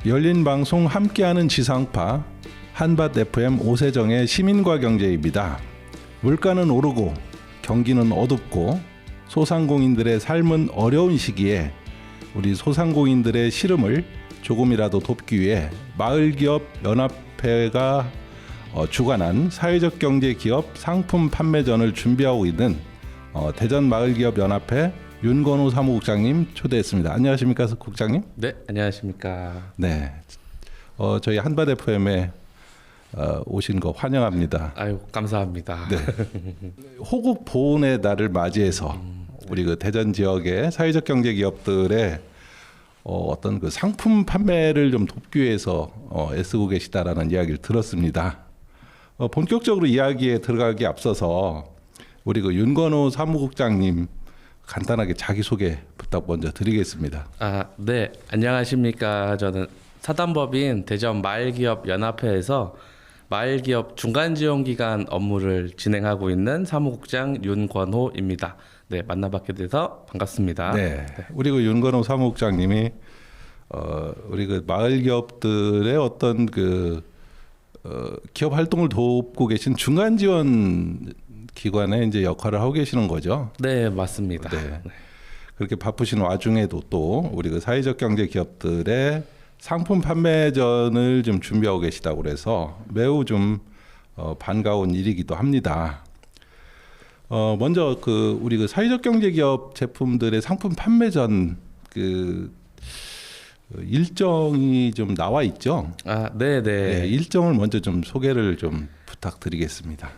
열린 방송 함께하는 지상파 한밭 FM 오세정의 시민과 경제입니다. 물가는 오르고 경기는 어둡고 소상공인들의 삶은 어려운 시기에 우리 소상공인들의 시름을 조금이라도 돕기 위해 마을기업연합회가 주관한 사회적 경제 기업 상품 판매전을 준비하고 있는 대전 마을기업연합회 윤건호 사무국장님 초대했습니다. 안녕하십니까, 국장님? 네, 안녕하십니까. 네, 저희 한밭 FM에 오신 거 환영합니다. 아유, 감사합니다. 네. 호국 보훈의 날을 맞이해서 우리 그 대전 지역의 사회적 경제 기업들의 어떤 그 상품 판매를 좀 돕기 위해서 애쓰고 계시다라는 이야기를 들었습니다. 본격적으로 이야기에 들어가기 앞서서 우리 그 윤건호 사무국장님 간단하게 자기소개 부탁 먼저 드리겠습니다. 네, 안녕하십니까. 저는 사단법인 대전 마을기업연합회에서 마을기업 중간지원기관 업무를 진행하고 있는 사무국장 윤건호입니다. 네, 만나뵙게 돼서 반갑습니다. 네, 우리 그 윤건호 사무국장님이 우리 그 마을기업들의 어떤 그 기업 활동을 돕고 계신 중간지원 기관에 이제 역할을 하고 계시는 거죠. 네, 맞습니다. 네. 그렇게 바쁘신 와중에도 또 우리 그 사회적 경제 기업들의 상품 판매전을 좀 준비하고 계시다고 그래서 매우 좀 반가운 일이기도 합니다. 먼저 그 우리 그 사회적 경제 기업 제품들의 상품 판매전 그 일정이 좀 나와 있죠. 네. 네, 일정을 먼저 좀 소개를 좀 부탁드리겠습니다.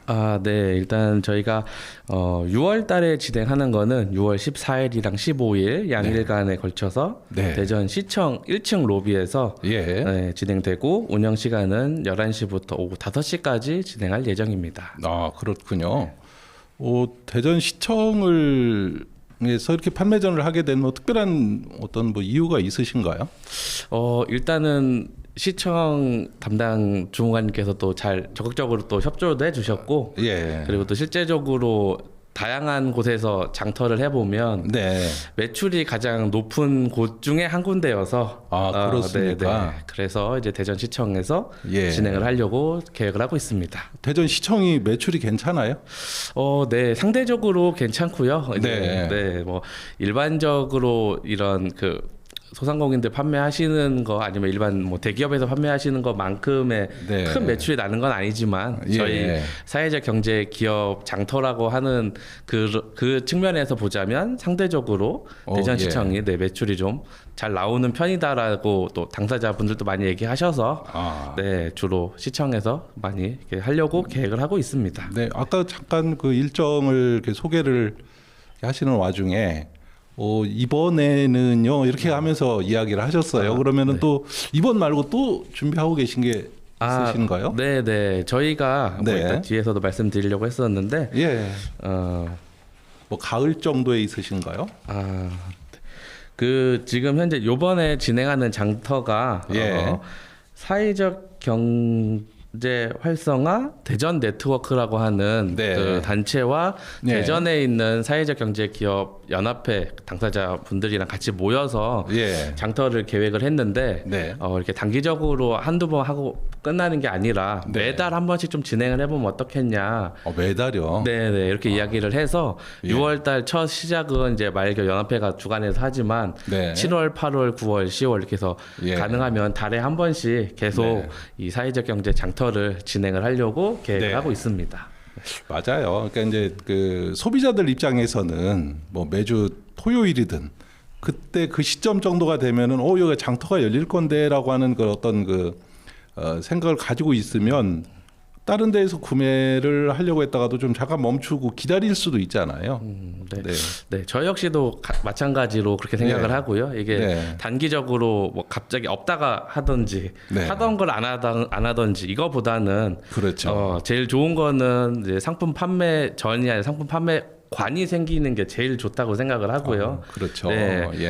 네. 일단 저희가 6월 달에 진행하는 거는 6월 14일이랑 15일 양일간에 걸쳐서 대전 시청 1층 로비에서 진행되고 운영 시간은 11시부터 오후 5시까지 진행할 예정입니다. 그렇군요. 대전 시청을 에서 이렇게 판매전을 하게 된 특별한 어떤 이유가 있으신가요? 일단은 시청 담당 주무관님께서 또 잘 적극적으로 또 협조도 해주셨고, 그리고 또 실제적으로 다양한 곳에서 장터를 해보면 매출이 가장 높은 곳 중에 한 군데여서 그렇습니까? 그래서 이제 대전시청에서 진행을 하려고 계획을 하고 있습니다. 대전시청이 매출이 괜찮아요? 네, 상대적으로 괜찮고요. 뭐 일반적으로 이런 그 소상공인들 판매하시는 거 아니면 일반 뭐 대기업에서 판매하시는 것만큼의 큰 매출이 나는 건 아니지만 저희 사회적 경제 기업 장터라고 하는 그 측면에서 보자면 상대적으로 대전시청이 매출이 좀 잘 나오는 편이다라고 또 당사자분들도 많이 얘기하셔서 주로 시청에서 많이 이렇게 하려고 계획을 하고 있습니다. 네, 아까 잠깐 그 일정을 이렇게 소개를 하시는 와중에 이번에는요 이렇게 하면서 이야기를 하셨어요. 그러면은 또 이번 말고 또 준비하고 계신 게 있으신가요? 네. 저희가 뭐 일단 뒤에서도 말씀드리려고 했었는데 뭐 가을 정도에 있으신가요? 그 지금 현재 요번에 진행하는 장터가 사회적 경제 활성화 대전 네트워크라고 하는 그 단체와 대전에 있는 사회적 경제 기업 연합회 당사자 분들이랑 같이 모여서 장터를 계획을 했는데 이렇게 단기적으로 한두 번 하고 끝나는 게 아니라 매달 한 번씩 좀 진행을 해보면 어떻겠냐. 매달요? 네. 이렇게 이야기를 해서 6월달 첫 시작은 이제 마을기업 연합회가 주관해서 하지만 7월, 8월, 9월, 10월 이렇게 해서 가능하면 달에 한 번씩 계속 이 사회적 경제 장터를 진행을 하려고 계획을 하고 있습니다. 맞아요. 그러니까 이제 그 소비자들 입장에서는 뭐 매주 토요일이든 그때 그 시점 정도가 되면은 여기 장터가 열릴 건데라고 하는 그 어떤 그 생각을 가지고 있으면 다른 데에서 구매를 하려고 했다가도 좀 잠깐 멈추고 기다릴 수도 있잖아요. 네. 저 역시도 마찬가지로 그렇게 생각을 하고요. 이게 단기적으로 뭐 갑자기 없다가 하든지 하던 걸 안 하든지 이거보다는 제일 좋은 거는 이제 상품 판매 전이 아니라 상품 판매 관이 생기는 게 제일 좋다고 생각을 하고요.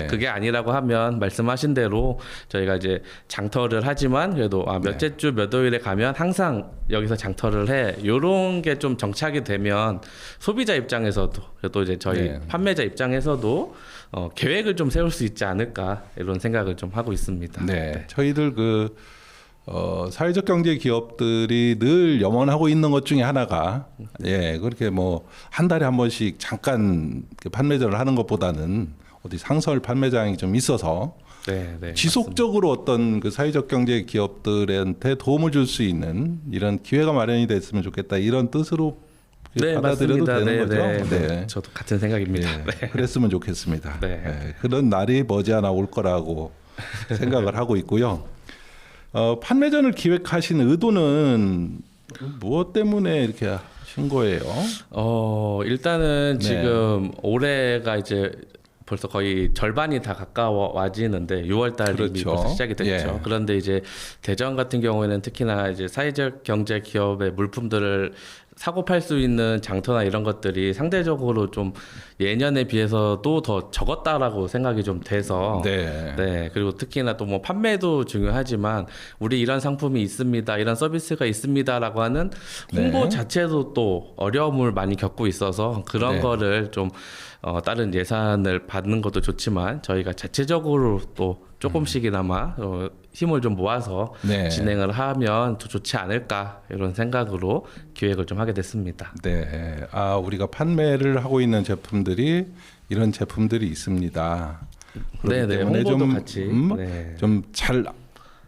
그게 아니라고 하면 말씀하신 대로 저희가 이제 장터를 하지만 그래도 몇째 주 몇 월에 가면 항상 여기서 장터를 해. 요런 게 좀 정착이 되면 소비자 입장에서도 또 이제 저희 판매자 입장에서도 계획을 좀 세울 수 있지 않을까 이런 생각을 좀 하고 있습니다. 네, 저희들 사회적 경제 기업들이 늘 염원하고 있는 것 중에 하나가 그렇게 뭐 한 달에 한 번씩 잠깐 판매전을 하는 것보다는 어디 상설 판매장이 좀 있어서 네, 지속적으로 어떤 그 사회적 경제 기업들한테 도움을 줄 수 있는 이런 기회가 마련이 됐으면 좋겠다 이런 뜻으로 받아들여도 맞습니다. 되는 거죠. 네. 저도 같은 생각입니다. 네. 그랬으면 좋겠습니다. 네. 그런 날이 머지않아 올 거라고 생각을 하고 있고요. 판매전을 기획하신 의도는 무엇 때문에 이렇게 하신 거예요? 일단은 지금 올해가 이제 벌써 거의 절반이 다 가까워지는데 6월 달이 그렇죠. 벌써 시작이 됐죠. 그런데 이제 대전 같은 경우에는 특히나 이제 사회적 경제 기업의 물품들을 사고 팔 수 있는 장터나 이런 것들이 상대적으로 좀 예년에 비해서도 더 적었다라고 생각이 좀 돼서 네. 그리고 특히나 또 뭐 판매도 중요하지만 우리 이런 상품이 있습니다. 이런 서비스가 있습니다라고 하는 홍보 자체도 또 어려움을 많이 겪고 있어서 그런 거를 좀 다른 예산을 받는 것도 좋지만 저희가 자체적으로 또 조금씩이나마 힘을 좀 모아서 진행을 하면 더 좋지 않을까 이런 생각으로 기획을 좀 하게 됐습니다. 네, 우리가 판매를 하고 있는 제품들이 이런 제품들이 있습니다. 네, 홍보도 같이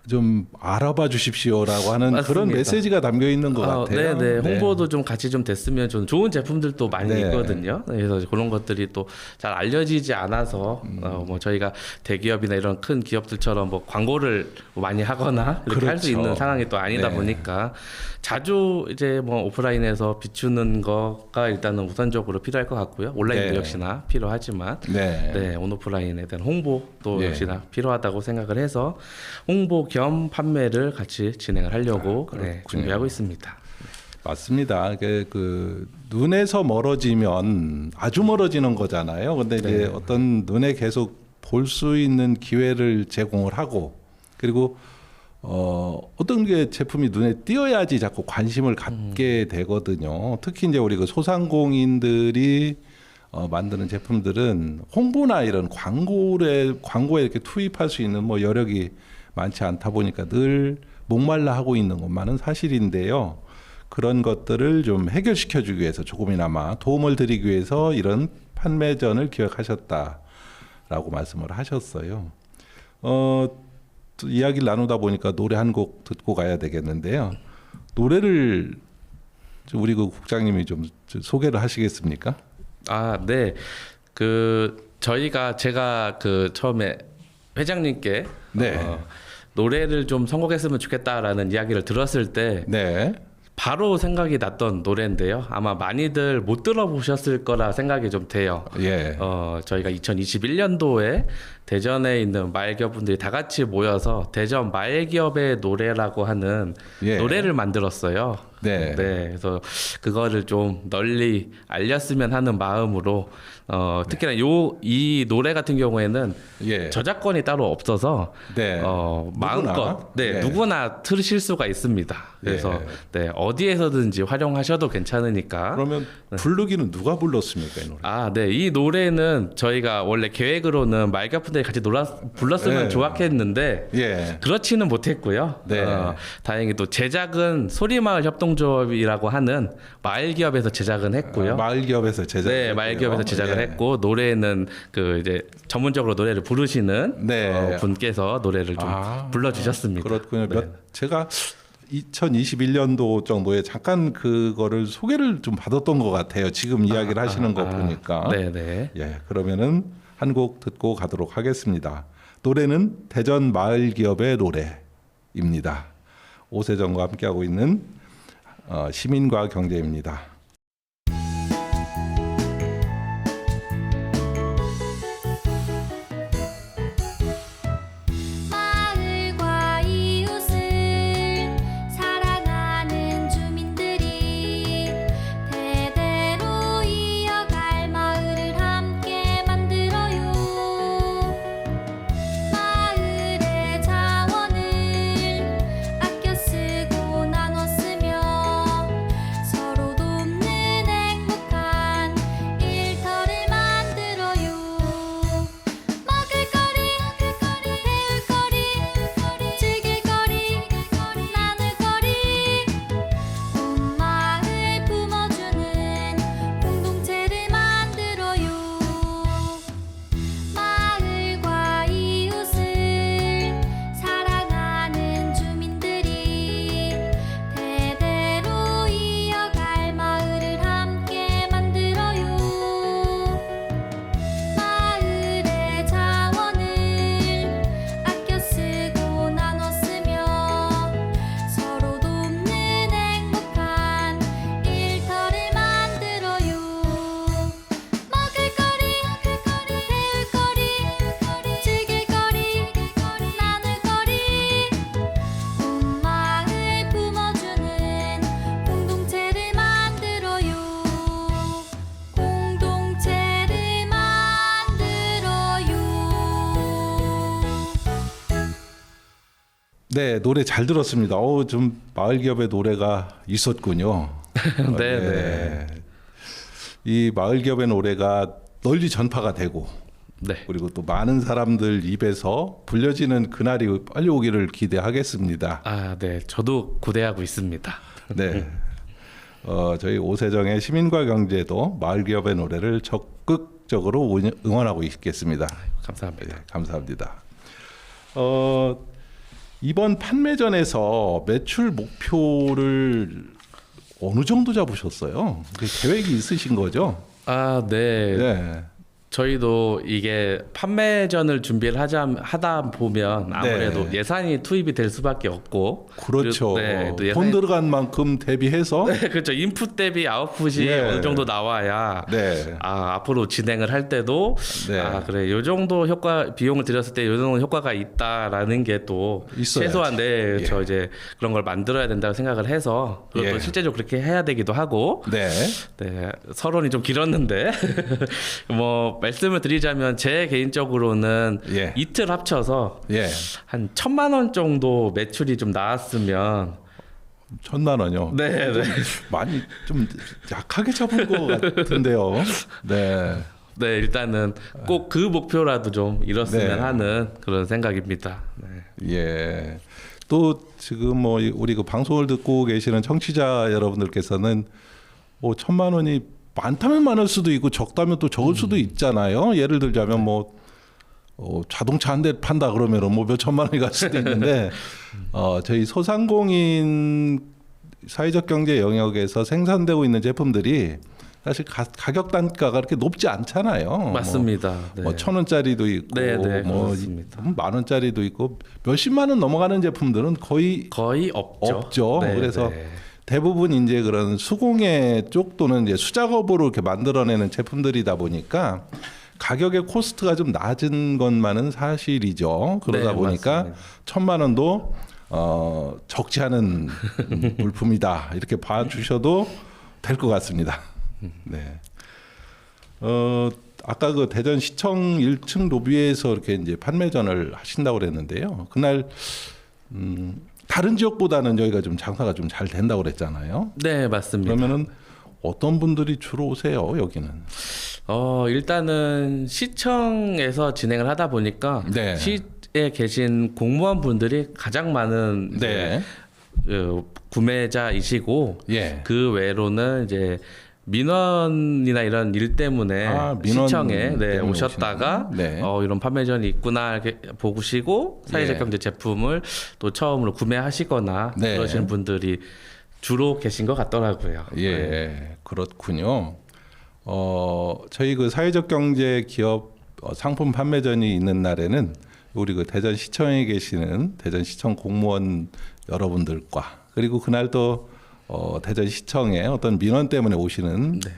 좀 알아봐 주십시오라고 하는 맞습니다. 그런 메시지가 담겨 있는 것 같아요. 네. 홍보도 좀 같이 좀 됐으면 좀 좋은 제품들도 많이 있거든요. 그래서 그런 것들이 또 잘 알려지지 않아서 뭐 저희가 대기업이나 이런 큰 기업들처럼 뭐 광고를 많이 하거나 이렇게 할 수 있는 상황이 또 아니다 보니까 자주 이제 뭐 오프라인에서 비추는 거가 일단은 우선적으로 필요할 것 같고요. 온라인도 역시나 필요하지만 온오프라인에 대한 홍보도 역시나 필요하다고 생각을 해서 홍보 겸 판매를 같이 진행을 하려고 준비하고 있습니다. 맞습니다. 그 눈에서 멀어지면 아주 멀어지는 거잖아요. 근데 이제 어떤 눈에 계속 볼 수 있는 기회를 제공을 하고 그리고 어떤 게 제품이 눈에 띄어야지 자꾸 관심을 갖게 되거든요. 특히 이제 우리 그 소상공인들이 만드는 제품들은 홍보나 이런 광고에 이렇게 투입할 수 있는 뭐 여력이 많지 않다 보니까 늘 목말라 하고 있는 것만은 사실인데요. 그런 것들을 좀 해결시켜 주기 위해서 조금이나마 도움을 드리기 위해서 이런 판매전을 기획하셨다라고 말씀을 하셨어요. 또 이야기를 나누다 보니까 노래 한 곡 듣고 가야 되겠는데요. 노래를 우리 그 국장님이 좀 소개를 하시겠습니까? 네. 제가 처음에 회장님께 노래를 좀 선곡했으면 좋겠다라는 이야기를 들었을 때 바로 생각이 났던 노래인데요. 아마 많이들 못 들어보셨을 거라 생각이 좀 돼요. 저희가 2021년도에 대전에 있는 마을기업분들이 다 같이 모여서 대전 마을기업의 노래라고 하는 노래를 만들었어요. 그래서 그거를 좀 널리 알렸으면 하는 마음으로 특히나 이 노래 같은 경우에는 저작권이 따로 없어서 마음껏 누구나 틀으실 수가 있습니다. 그래서 어디에서든지 활용하셔도 괜찮으니까. 그러면 부르기는 누가 불렀습니까, 이 노래? 이 노래는 저희가 원래 계획으로는 마을기업분들이 같이 불렀으면 좋았겠는데 그렇지는 못했고요. 다행히 또 제작은 소리마을 협동조합이라고 하는 마을기업에서 제작은 했고요. 마을기업에서 제작. 마을기업에서 제작을 했고 노래는 이제 전문적으로 노래를 부르시는 분께서 노래를 좀 불러주셨습니다. 그렇군요. 제가 2021년도 정도에 잠깐 그거를 소개를 좀 받았던 것 같아요. 지금 이야기를 하시는 거 보니까. 그러면은 한 곡 듣고 가도록 하겠습니다. 노래는 대전 마을기업의 노래입니다. 오세정과 함께하고 있는 시민과 경제입니다. 서로 돕는 네, 노래 잘 들었습니다. 좀 마을 기업의 노래가 있었군요. 네, 네. 이 마을 기업의 노래가 널리 전파가 되고 네. 그리고 또 많은 사람들 입에서 불려지는 그날이 빨리 오기를 기대하겠습니다. 아, 네. 저도 고대하고 있습니다. 네. 저희 오세정의 시민과 경제도 마을 기업의 노래를 적극적으로 응원하고 있겠습니다. 감사합니다. 네, 감사합니다. 이번 판매전에서 매출 목표를 어느 정도 잡으셨어요? 계획이 있으신 거죠? 아, 네. 네. 저희도 이게 판매전을 준비를 하다 보면 아무래도 네. 예산이 투입이 될 수밖에 없고 그렇죠. 네, 또 돈 들어간 만큼 대비해서 네, 그렇죠. 인풋 대비 아웃풋이 예. 어느 정도 나와야 네. 앞으로 진행을 할 때도 네. 그래 요 정도 비용을 들였을 때 요 정도 효과가 있다라는 게 또 있어야지. 최소한 예. 저 이제 그런 걸 만들어야 된다고 생각을 해서 그리고 또 예. 실제로 그렇게 해야 되기도 하고 네. 네, 서론이 좀 길었는데 뭐 말씀을 드리자면 제 개인적으로는 예. 이틀 합쳐서 예. 한 1,000만 원 정도 매출이 좀 나왔으면 1,000만 원요. 네, 네. 많이 좀 약하게 잡은 것 같은데요. 네. 네, 일단은 꼭 그 목표라도 좀 이뤘으면 네. 하는 그런 생각입니다. 네. 예. 또 지금 뭐 우리 그 방송을 듣고 계시는 청취자 여러분들께서는 뭐 1,000만 원이 많다면 많을 수도 있고 적다면 또 적을 수도 있잖아요. 예를 들자면 뭐 자동차 한 대 판다 그러면은 뭐 몇 천만 원이 갈 수도 있는데 저희 소상공인 사회적 경제 영역에서 생산되고 있는 제품들이 사실 가격 단가가 그렇게 높지 않잖아요. 맞습니다. 네. 뭐 1,000원짜리도 있고 네, 네, 뭐 그렇습니다. 만 원짜리도 있고 몇십만 원 넘어가는 제품들은 거의 없죠. 네, 그래서 네. 대부분 이제 그런 수공예 쪽 또는 이제 수작업으로 이렇게 만들어내는 제품들이다 보니까 가격의 코스트가 좀 낮은 것만은 사실이죠. 그러다 네, 보니까 맞습니다. 1,000만 원도 적지 않은 물품이다 이렇게 봐주셔도 될 것 같습니다. 네. 아까 그 대전시청 1층 로비에서 이렇게 이제 판매전을 하신다고 그랬는데요. 그날 다른 지역보다는 저희가 좀 장사가 좀 잘 된다고 그랬잖아요. 네, 맞습니다. 그러면은 어떤 분들이 주로 오세요, 여기는? 일단은 시청에서 진행을 하다 보니까 네. 시에 계신 공무원 분들이 가장 많은 이제 네. 구매자이시고 예. 그 외로는 이제 민원이나 이런 일 때문에 민원 시청에 때문에 오셨다가 네. 이런 판매전이 있구나 이렇게 보시고 사회적 예. 경제 제품을 또 처음으로 구매하시거나 네. 그러시는 분들이 주로 계신 것 같더라고요. 예, 네. 그렇군요. 저희 그 사회적 경제 기업 상품 판매전이 있는 날에는 우리 그 대전시청에 계시는 대전시청 공무원 여러분들과 그리고 그날 또 대전시청에 어떤 민원 때문에 오시는 네.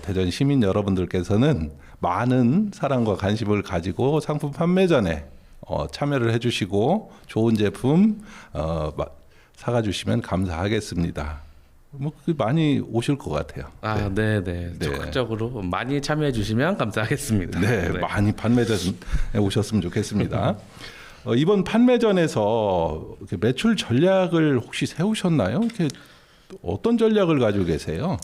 대전 시민 여러분들께서는 많은 사랑과 관심을 가지고 상품 판매전에 참여를 해주시고 좋은 제품 사가 주시면 감사하겠습니다. 뭐 많이 오실 것 같아요. 네. 네. 적극적으로 많이 참여해 주시면 감사하겠습니다. 네, 많이 판매전에 오셨으면 좋겠습니다. 이번 판매전에서 이렇게 매출 전략을 혹시 세우셨나요? 이렇게 어떤 전략을 가지고 계세요?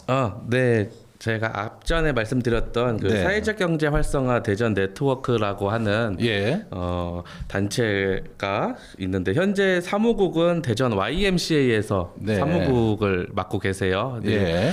네. 제가 앞전에 말씀드렸던 그 네. 사회적 경제 활성화 대전 네트워크라고 하는 예. 단체가 있는데 현재 사무국은 대전 YMCA에서 네. 사무국을 맡고 계세요. 네. 예.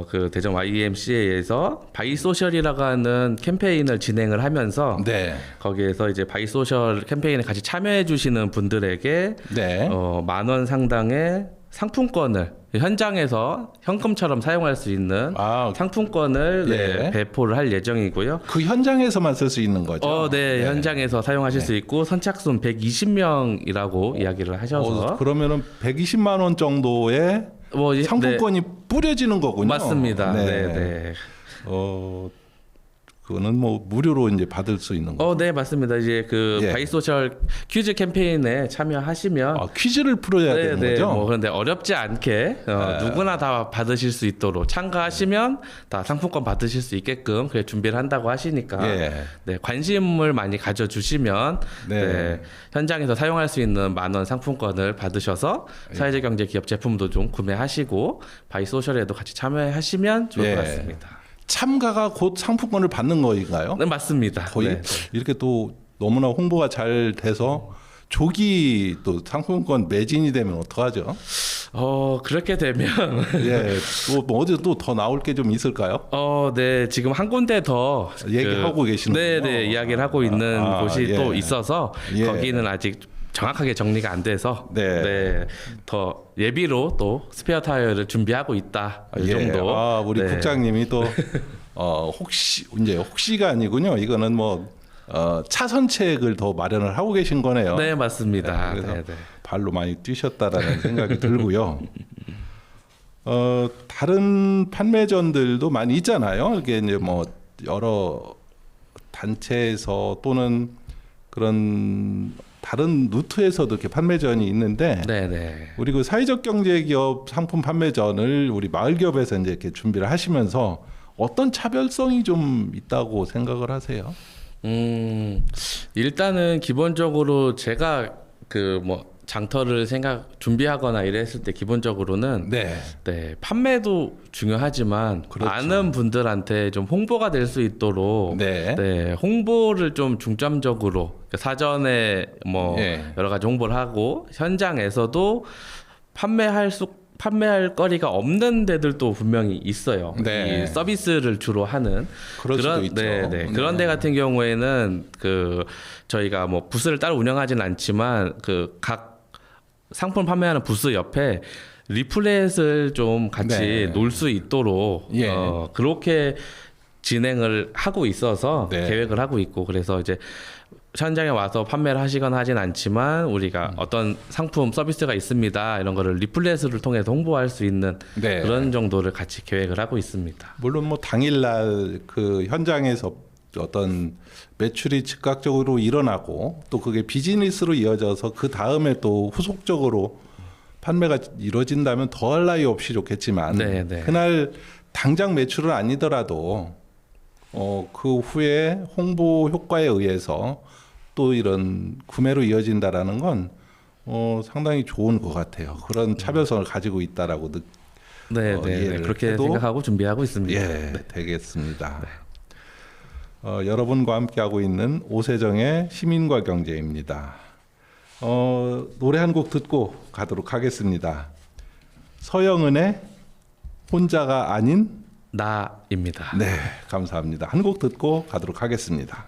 그 대전 YMCA에서 바이소셜이라고 하는 캠페인을 진행을 하면서 네. 거기에서 이제 바이소셜 캠페인에 같이 참여해 주시는 분들에게 네. 10,000원 상당의 상품권을 현장에서 현금처럼 사용할 수 있는 상품권을 예. 배포를 할 예정이고요. 그 현장에서만 쓸 수 있는 거죠? 네, 현장에서 사용하실 수 있고 선착순 120명이라고 이야기를 하셔서 그러면은 120만 원 정도의 상품권이 뿌려지는 거군요. 맞습니다. 네. 그거는 뭐 무료로 이제 받을 수 있는 거. 네, 맞습니다. 이제 그 예. 바이소셜 퀴즈 캠페인에 참여하시면 퀴즈를 풀어야 네, 되는 네. 거죠? 뭐 그런데 어렵지 않게 누구나 다 받으실 수 있도록 참가하시면 다 상품권 받으실 수 있게끔 그래 준비를 한다고 하시니까 예. 네, 관심을 많이 가져주시면 네. 네, 현장에서 사용할 수 있는 만원 상품권을 받으셔서 사회적 경제 기업 제품도 좀 구매하시고 바이소셜에도 같이 참여하시면 좋을 예. 것 같습니다. 참가가 곧 상품권을 받는 거인가요? 네, 맞습니다. 거의 네. 이렇게 또 너무나 홍보가 잘 돼서 조기 또 상품권 매진이 되면 어떡하죠? 그렇게 되면 예, 또뭐 어디 또 더 나올 게 좀 있을까요? 네, 지금 한 군데 더 얘기하고 계시는군요. 네, 네, 이야기를 하고 있는 곳이 예. 또 있어서 예. 거기는 아직 정확하게 정리가 안 돼서 네. 더 예비로 또 스페어 타이어를 준비하고 있다. 이 정도. 우리 네. 국장님이 또 혹시가 아니군요. 이거는 뭐 차선책을 더 마련을 하고 계신 거네요. 네, 맞습니다. 그래서 네, 네. 발로 많이 뛰셨다라는 생각이 들고요. 다른 판매전들도 많이 있잖아요. 이게 이제 뭐 여러 단체에서 또는 그런 다른 루트에서도 이렇게 판매전이 있는데 네, 네. 우리 그 사회적 경제 기업 상품 판매전을 우리 마을 기업에서 이제 이렇게 준비를 하시면서 어떤 차별성이 좀 있다고 생각을 하세요? 일단은 기본적으로 제가 그 뭐 장터를 준비하거나 이랬을 때 기본적으로는 네. 네, 판매도 중요하지만 그렇죠. 많은 분들한테 좀 홍보가 될 수 있도록 네. 네, 홍보를 좀 중점적으로 사전에 뭐 예. 여러 가지 홍보를 하고 현장에서도 판매할 거리가 없는 데들도 분명히 있어요. 네. 이 서비스를 주로 하는 그럴 수도 있죠. 네, 네. 네. 그런 데 같은 경우에는 그 저희가 뭐 부스를 따로 운영하지는 않지만 그 각 상품 판매하는 부스 옆에 리플렛을 좀 같이 네. 놓을 수 있도록 예. 그렇게 진행을 하고 있어서 네. 계획을 하고 있고 그래서 이제 현장에 와서 판매를 하시거나 하진 않지만 우리가 어떤 상품 서비스가 있습니다 이런 거를 리플렛을 통해서 홍보할 수 있는 네. 그런 정도를 같이 계획을 하고 있습니다. 물론 뭐 당일날 그 현장에서 어떤 매출이 즉각적으로 일어나고 또 그게 비즈니스로 이어져서 그 다음에 또 후속적으로 판매가 이루어진다면 더할 나위 없이 좋겠지만 네, 네. 그날 당장 매출은 아니더라도 그 후에 홍보 효과에 의해서 또 이런 구매로 이어진다라는 건 상당히 좋은 것 같아요. 그런 차별성을 가지고 있다라고 네, 네, 이해를 그렇게 해도 생각하고 준비하고 있습니다. 예, 되겠습니다. 여러분과 함께하고 있는 오세정의 시민과 경제입니다. 노래 한 곡 듣고 가도록 하겠습니다. 서영은의 혼자가 아닌 나입니다. 네, 감사합니다. 한 곡 듣고 가도록 하겠습니다.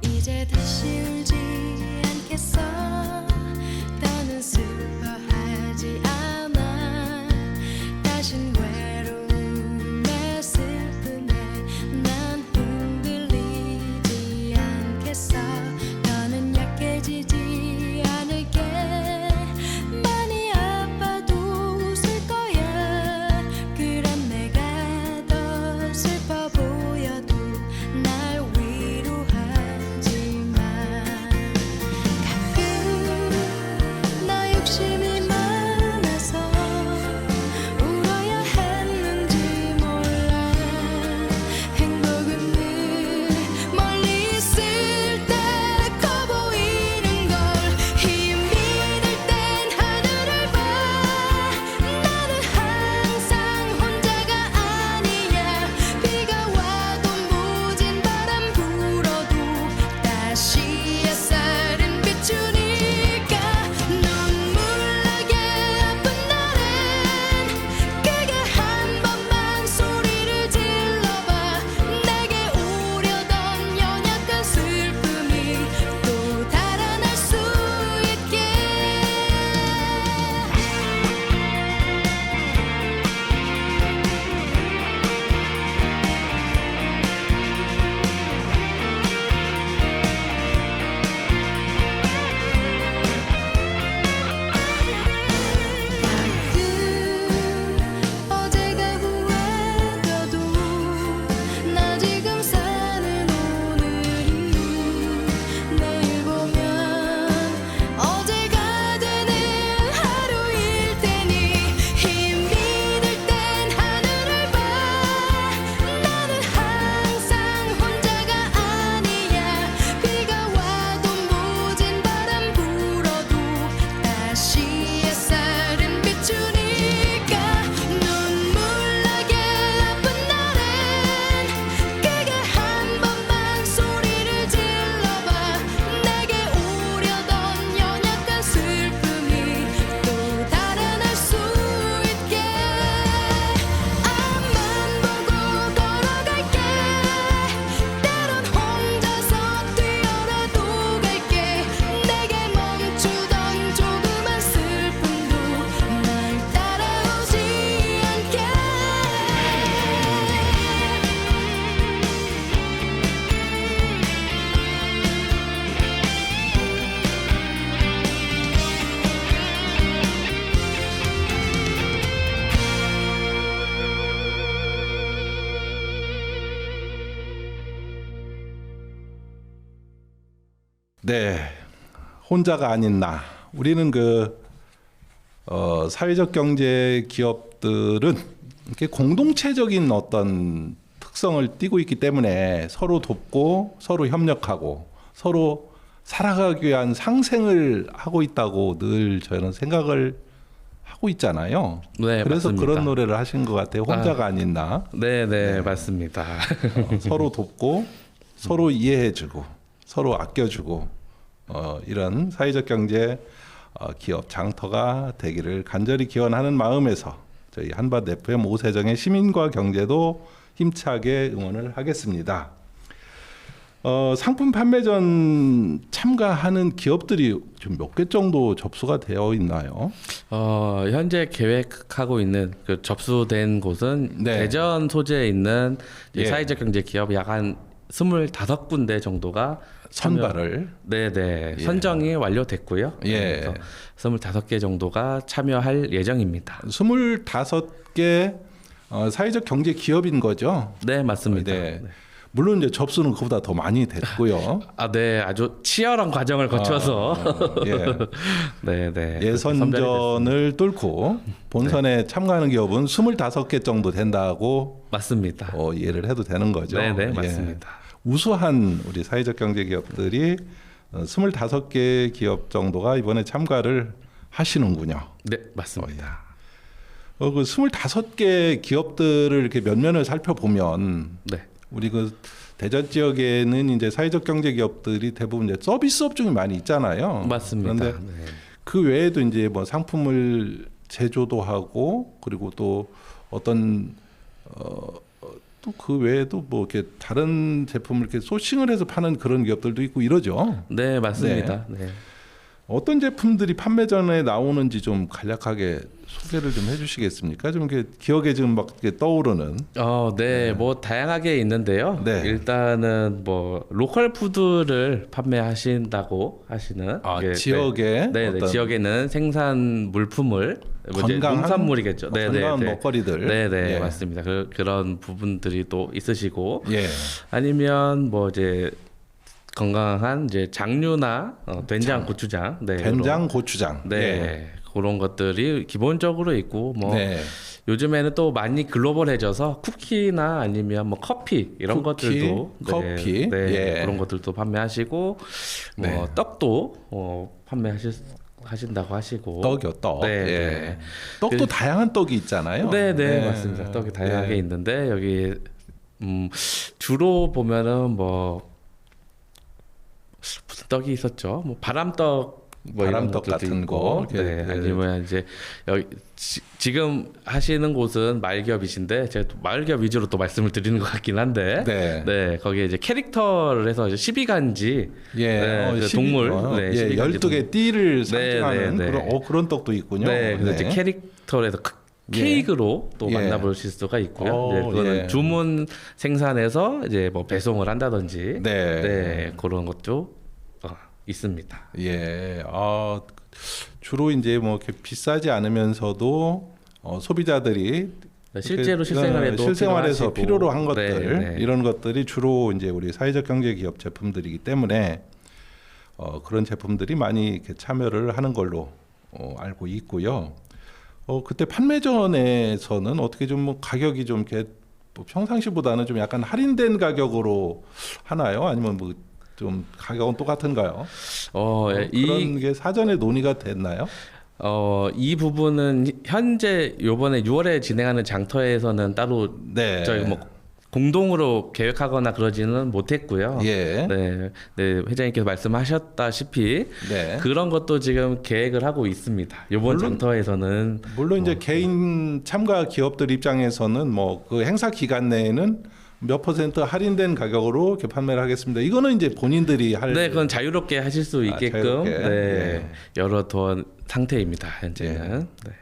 이제 다시 울지 않겠어 네, 혼자가 아닌 나. 우리는 사회적 경제 기업들은 이렇게 공동체적인 어떤 특성을 띠고 있기 때문에 서로 돕고 서로 협력하고 서로 살아가기 위한 상생을 하고 있다고 늘 저는 생각을 하고 있잖아요. 네, 그래서 맞습니다. 그런 노래를 하신 것 같아요. 혼자가 아닌 나. 네, 맞습니다. 서로 돕고 서로 이해해주고 서로 아껴주고 이런 사회적 경제 기업 장터가 되기를 간절히 기원하는 마음에서 저희 한밭 FM 오세정의 시민과 경제도 힘차게 응원을 하겠습니다. 상품 판매전 참가하는 기업들이 지금 몇 개 정도 접수가 되어 있나요? 현재 계획하고 있는 그 접수된 곳은 네. 대전 소재에 있는 예. 사회적 경제 기업 약 한 25군데 정도가 선발을 네네 예. 선정이 완료됐고요. 예. 그래서 25개 정도가 참여할 예정입니다. 25개 사회적 경제 기업인 거죠? 네 맞습니다. 네. 물론 이제 접수는 그보다 더 많이 됐고요. 네 아주 치열한 과정을 거쳐서 네네 예선전을 뚫고 본선에 참가하는 기업은 25개 정도 된다고 맞습니다. 이해를 해도 되는 거죠. 네네 예. 맞습니다. 우수한 우리 사회적 경제 기업들이 25개 기업 정도가 이번에 참가를 하시는군요. 네 맞습니다. 그 25개 기업들을 이렇게 면면을 살펴보면 네. 우리 그 대전 지역에는 이제 사회적 경제 기업들이 대부분 이제 서비스업 중에 많이 있잖아요. 맞습니다. 그런데 네. 그 외에도 이제 뭐 상품을 제조도 하고 그리고 또 어떤 또 그 외에도 뭐 이렇게 다른 제품을 이렇게 소싱을 해서 파는 그런 기업들도 있고 이러죠. 네 맞습니다. 네. 어떤 제품들이 판매전에 나오는지 좀 간략하게 소개를 좀 해주시겠습니까? 좀 이렇게 기억에 지금 막 이렇게 떠오르는. 네, 뭐 다양하게 있는데요. 네. 일단은 뭐 로컬 푸드를 판매하신다고 하시는 이게, 지역에 네, 어떤 생산 생산 물품을 뭐 이제 건강한 농산물이겠죠. 건강한 먹거리들. 네, 예. 맞습니다. 그런 부분들이 또 있으시고 예. 아니면 뭐 이제 건강한 이제 장류나 된장, 고추장, 네, 된장, 고추장. 네, 예. 그런 것들이 기본적으로 있고 뭐 네. 요즘에는 또 많이 글로벌해져서 쿠키나 아니면 뭐 커피 이런 쿠키, 것들도 커피, 네, 예. 그런 것들도 판매하시고 뭐 네. 떡도 판매하신다고 하시고 떡이요, 떡. 네, 예. 네. 떡도 다양한 떡이 있잖아요. 네, 맞습니다. 떡이 다양하게 예. 있는데 여기 주로 보면은 뭐 무슨 떡이 있었죠? 뭐 바람떡 뭐 이런 바람떡 것들도 같은 있고, 거. 네, 예. 아니면 이제 여기 지금 하시는 곳은 마을기업이신데 제가 또 마을기업 위주로 또 말씀을 드리는 것 같긴 한데, 네. 거기에 이제 캐릭터를 해서 이제 12간지, 예. 네, 그 동물, 네, 예. 12가지 12개 띠를 상징하는 네. 그런 떡도 있군요. 네, 그래서 이제 캐릭터를 해서 케이크로 또 예. 만나보실 수가 있고요. 네, 그거는 예. 주문 생산해서 이제 뭐 배송을 한다든지, 네. 그런 것도 있습니다. 예. 주로 이제 뭐 이렇게 비싸지 않으면서도 소비자들이 실제로 실생활에서 필요로 한 것들 네. 이런 것들이 주로 이제 우리 사회적 경제 기업 제품들이기 때문에 그런 제품들이 많이 이렇게 참여를 하는 걸로 알고 있고요. 그때 판매전에서는 어떻게 좀 뭐 가격이 좀 이렇게 뭐 평상시보다는 좀 약간 할인된 가격으로 하나요? 아니면 뭐 좀 가격은 똑같은가요? 그런 게 사전에 논의가 됐나요? 이 부분은 현재 요번에 6월에 진행하는 장터에서는 따로 네. 저희 뭐 공동으로 계획하거나 그러지는 못했고요. 예. 네, 회장님께서 말씀하셨다시피 네. 그런 것도 지금 계획을 하고 있습니다. 요번 장터에서는 물론 이제 개인 참가 기업들 입장에서는 뭐 그 행사 기간 내에는 몇 % 할인된 가격으로 이렇게 판매를 하겠습니다. 이거는 이제 본인들이 할. 네, 그건 자유롭게 하실 수 있게끔 자유롭게. 네, 열어둔 상태입니다. 현재는. 네.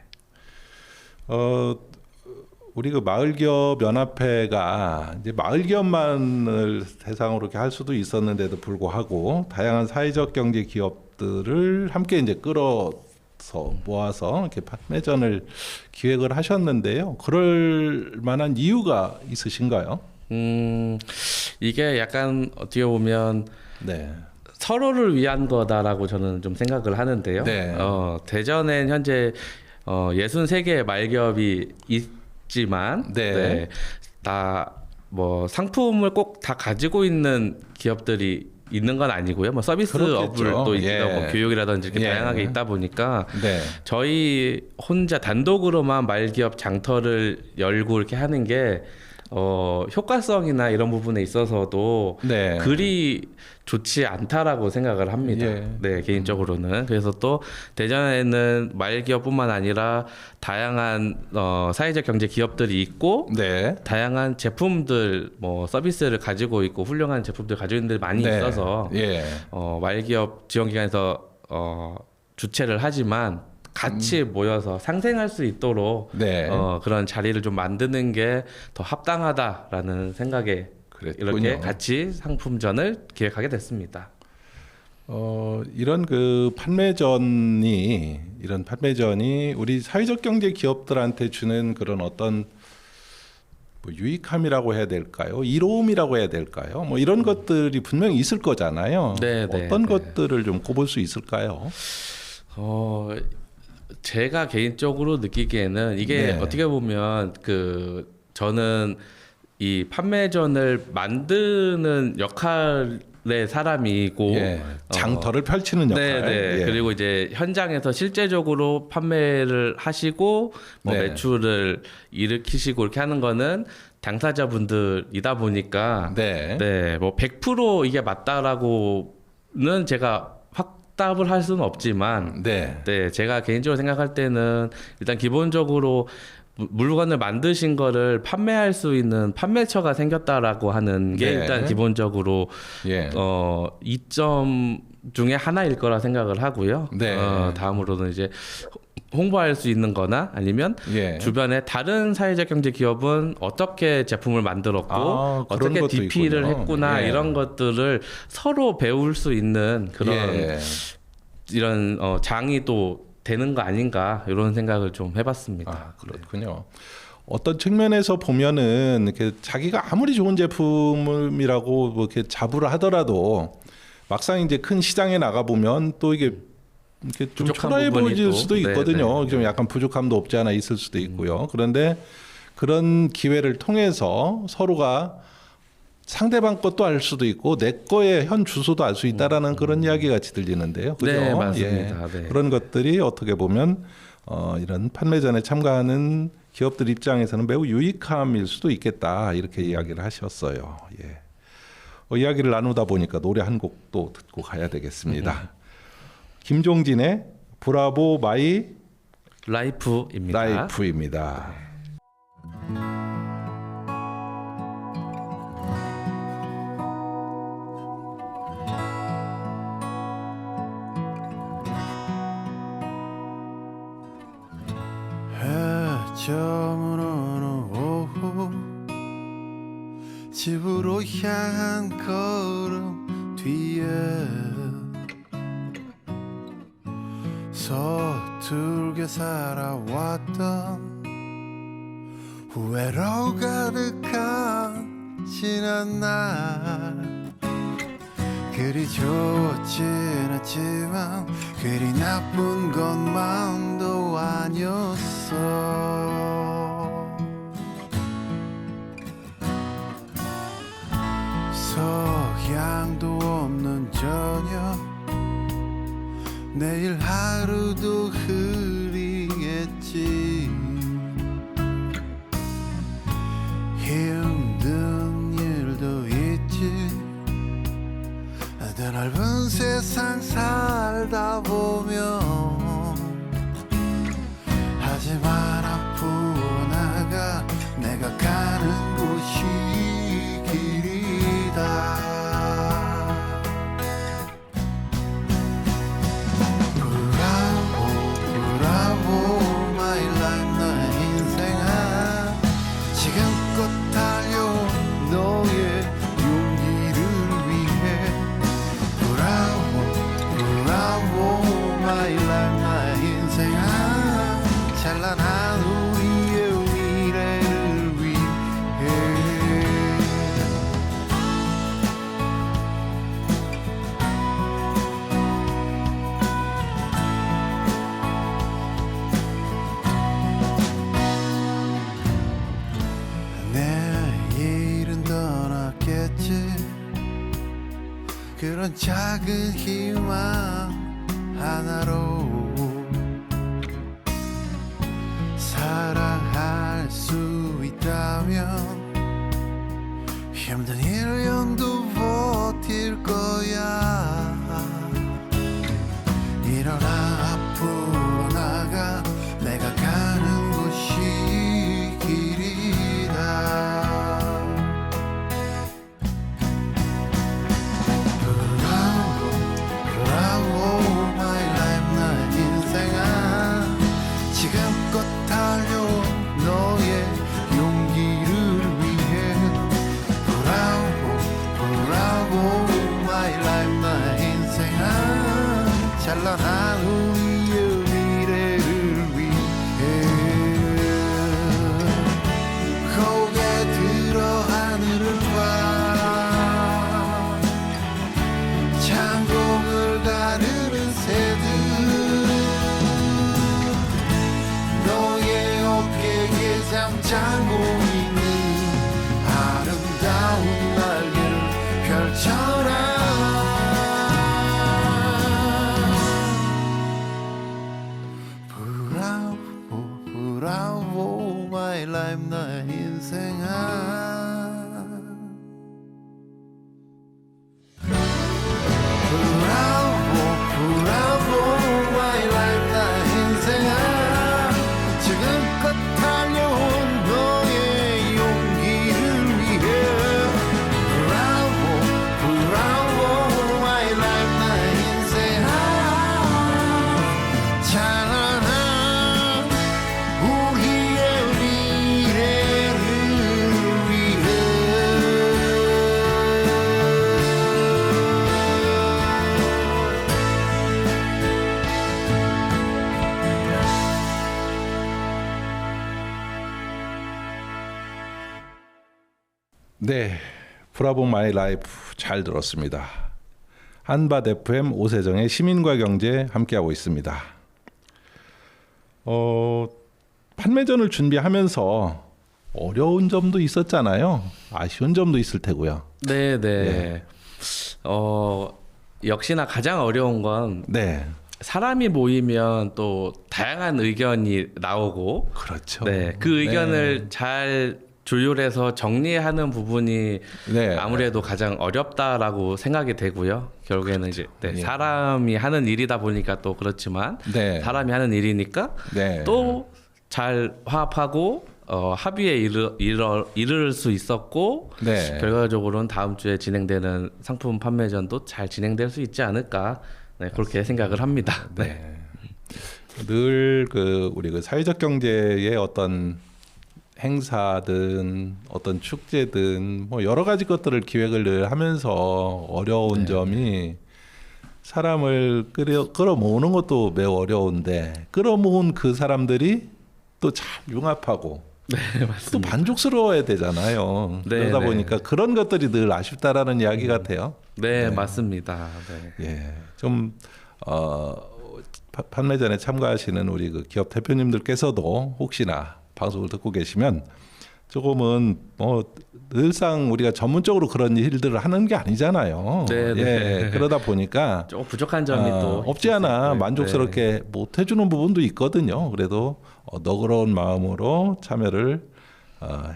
우리 그 마을기업 연합회가 이제 마을기업만을 대상으로 이렇게 할 수도 있었는데도 불구하고 다양한 사회적 경제 기업들을 함께 이제 끌어서 모아서 이렇게 판매전을 기획을 하셨는데요. 그럴 만한 이유가 있으신가요? 이게 약간 어떻게 보면 네. 서로를 위한 거다라고 저는 좀 생각을 하는데요. 네. 대전엔 현재 63개의 말기업이 있지만 네. 다 뭐 상품을 꼭 다 가지고 있는 기업들이 있는 건 아니고요. 뭐 서비스업을 또 있기도 예. 하고 교육이라든지 이렇게 예. 다양하게 있다 보니까 네. 저희 혼자 단독으로만 말기업 장터를 열고 이렇게 하는 게 효과성이나 이런 부분에 있어서도 네. 그리 좋지 않다라고 생각을 합니다. 예. 네, 개인적으로는. 그래서 또 대전에는 말기업뿐만 아니라 다양한 사회적 경제 기업들이 있고 네. 다양한 제품들 뭐 서비스를 가지고 있고 훌륭한 제품들 가지고 있는 데들이 많이 네. 있어서 예. 말기업 지원기관에서 주최를 하지만 같이 모여서 상생할 수 있도록 네. 그런 자리를 좀 만드는 게 더 합당하다라는 생각에 그랬군요. 이렇게 같이 상품전을 기획하게 됐습니다. 이런 이런 판매전이 우리 사회적 경제 기업들한테 주는 그런 어떤 뭐 유익함이라고 해야 될까요? 이로움이라고 해야 될까요? 뭐 이런 것들이 분명히 있을 거잖아요. 네, 어떤 네. 것들을 좀 꼽을 수 있을까요? 제가 개인적으로 느끼기에는 이게 네. 어떻게 보면 저는 이 판매전을 만드는 역할의 사람이고 예. 장터를 펼치는 역할. 네. 예. 그리고 이제 현장에서 실제적으로 판매를 하시고 뭐 네. 매출을 일으키시고 이렇게 하는 거는 당사자분들이다 보니까 네. 뭐 100% 이게 맞다라고는 제가 확답을 할 수는 없지만 네. 제가 개인적으로 생각할 때는 일단 기본적으로 물건을 만드신 거를 판매할 수 있는 판매처가 생겼다라고 하는 게 네. 일단 기본적으로 예. 이점 중에 하나일 거라 생각을 하고요. 네. 다음으로는 이제 홍보할 수 있는 거나 아니면 예. 주변에 다른 사회적 경제 기업은 어떻게 제품을 만들었고 그런 어떻게 것도 DP를 있군요. 했구나 예. 이런 것들을 서로 배울 수 있는 그런 예. 이런 장이 또 되는 거 아닌가 이런 생각을 좀 해봤습니다. 그렇군요. 어떤 측면에서 보면은 이렇게 자기가 아무리 좋은 제품이라고 뭐 이렇게 자부를 하더라도 막상 이제 큰 시장에 나가 보면 또 이게 이렇게 좀 부족한 초라해 부분이 보일 또, 수도 있거든요. 네. 좀 약간 부족함도 없지 않아 있을 수도 있고요. 그런데 그런 기회를 통해서 서로가 상대방 것도 알 수도 있고 내 거의 현 주소도 알 수 있다라는 그런 이야기 같이 들리는데요. 그죠? 네, 맞습니다. 네. 그런 것들이 어떻게 보면 이런 판매전에 참가하는 기업들 입장에서는 매우 유익함일 수도 있겠다 이렇게 이야기를 하셨어요. 예. 이야기를 나누다 보니까 노래 한 곡 또 듣고 가야 되겠습니다. 김종진의 브라보 마이 라이프입니다. 라이프입니다. 저문 어느 오후 집으로 향한 걸음 뒤에 서툴게 살아왔던 후회로 가득한 지난 날 그리 좋진 않지만 그리 나쁜 것만도 아니었어 서양도 없는 저녁 내일 하루도 흐리겠지 힘든 일도 있지 더 넓은 세상 살다 보면 하지만 앞으로 나가 내가 가는 곳이 길이다 브라보 브라보 my 그런 작은 희망 하나로 사랑할 수 있다면 힘든 1년도 버틸 거야. 일어나 앞으로 나가 내가 가는 곳이 길이다. 브라보 my life 나의 인생아 지금껏 달려온 너의 용기를 위해 브라보 my life 나의 인생아 찬란한 우리의 미래를 위해 고개 들어 하늘을 봐 창공을 가르는 새들 너의 어깨에 잠자고 있는 아름다운 날개를 펼쳐라. 브라보 my life 나의 인생아 브라보 my life 나의 인생아 지금껏 달려온 너의 용기를 위해 브라보 my life 나의 인생아 찬란한 우리의 미래를 위해 네, 브라보 마이 라이프 잘 들었습니다. 한밭 FM 오세정의 시민과 경제 함께하고 있습니다. 판매전을 준비하면서 어려운 점도 있었잖아요. 아쉬운 점도 있을 테고요. 네, 네. 네. 역시나 가장 어려운 건 네, 사람이 모이면 또 다양한 의견이 나오고, 그렇죠. 네, 그 의견을 잘 조율해서 정리하는 부분이 네. 아무래도 가장 어렵다라고 생각이 되고요. 결국에는 이제 네, 예. 사람이 하는 일이다 보니까 또 그렇지만 네. 사람이 하는 일이니까 네. 또 잘 화합하고 합의에 이를 수 있었고 네. 결과적으로는 다음 주에 진행되는 상품 판매전도 잘 진행될 수 있지 않을까 네, 그렇게 생각을 합니다. 네. 늘 우리 사회적 경제의 어떤 행사든 어떤 축제든 뭐 여러 가지 것들을 기획을 늘 하면서 어려운 점이 사람을 끌어모으는 것도 매우 어려운데 끌어모은 그 사람들이 또 잘 융합하고 네, 맞습니다. 또 만족스러워야 되잖아요. 네, 그러다 네. 보니까 그런 것들이 늘 아쉽다라는 이야기 같아요. 네, 맞습니다. 네. 예, 좀 판매전에 참가하시는 우리 기업 대표님들께서도 혹시나 방송을 듣고 계시면 조금은 늘상 우리가 전문적으로 그런 일들을 하는 게 아니잖아요. 네, 네. 예, 그러다 보니까 조금 부족한 점이 또 없지 않아 있을 만족스럽게 못 해주는 부분도 있거든요. 그래도 너그러운 마음으로 참여를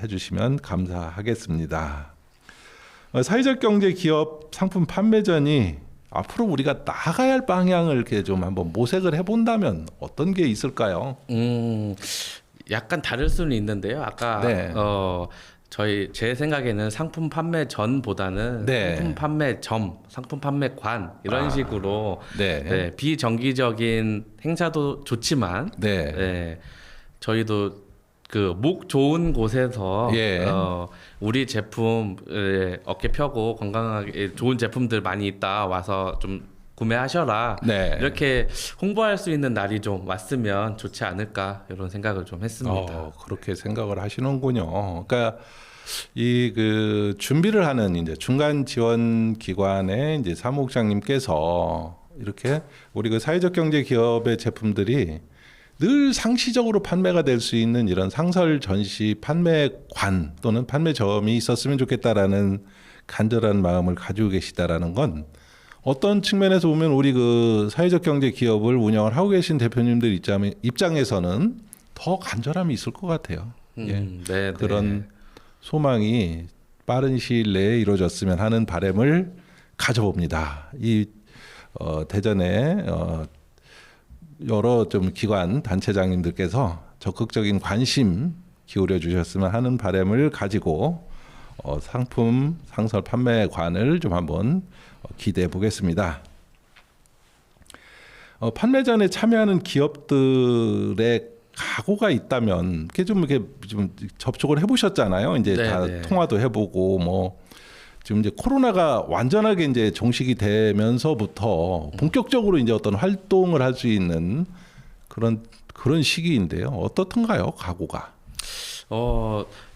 해주시면 감사하겠습니다. 사회적 경제 기업 상품 판매전이 앞으로 우리가 나가야 할 방향을 이렇게 좀 한번 모색을 해본다면 어떤 게 있을까요? 약간 다를 수는 있는데요. 아까 네. 제 생각에는 상품 판매 전보다는 네. 상품 판매점, 상품 판매관 이런 식으로 네. 네, 비정기적인 행사도 좋지만 네. 네, 저희도 그 목 좋은 곳에서 예. 우리 제품 어깨 펴고 건강하게 좋은 제품들 많이 있다 와서 좀 구매하셔라. 네. 이렇게 홍보할 수 있는 날이 좀 왔으면 좋지 않을까 이런 생각을 좀 했습니다. 그렇게 생각을 하시는군요. 그러니까 이 준비를 하는 이제 중간 지원 기관의 이제 사무국장님께서 이렇게 우리 사회적 경제 기업의 제품들이 늘 상시적으로 판매가 될 수 있는 이런 상설 전시 판매관 또는 판매점이 있었으면 좋겠다라는 간절한 마음을 가지고 계시다라는 건 어떤 측면에서 보면 우리 그 사회적 경제 기업을 운영을 하고 계신 대표님들 입장에서는 더 간절함이 있을 것 같아요. 네, 그런 소망이 빠른 시일 내에 이루어졌으면 하는 바람을 가져봅니다. 이 대전에 여러 좀 기관 단체장님들께서 적극적인 관심 기울여 주셨으면 하는 바람을 가지고 상품 상설 판매관을 좀 한번 기대해 보겠습니다. 판매전에 참여하는 기업들의 각오가 있다면 이렇게 좀 접촉을 해보셨잖아요. 이제 네, 다 네. 통화도 해보고 뭐 지금 이제 코로나가 완전하게 이제 종식이 되면서부터 본격적으로 이제 어떤 활동을 할 수 있는 그런 시기인데요. 어떻던가요, 각오가?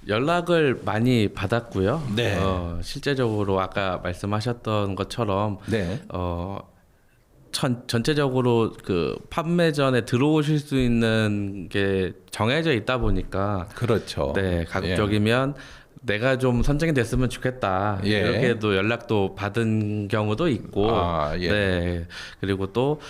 연락을 많이 받았고요. 네. 실제적으로 아까 말씀하셨던 것처럼 네. 전체적으로 그 판매전에 들어오실 수 있는 게 정해져 있다 보니까 그렇죠. 네, 가급적이면 내가 좀 선정이 됐으면 좋겠다. 예. 이렇게도 연락도 받은 경우도 있고, 예. 네, 그리고 또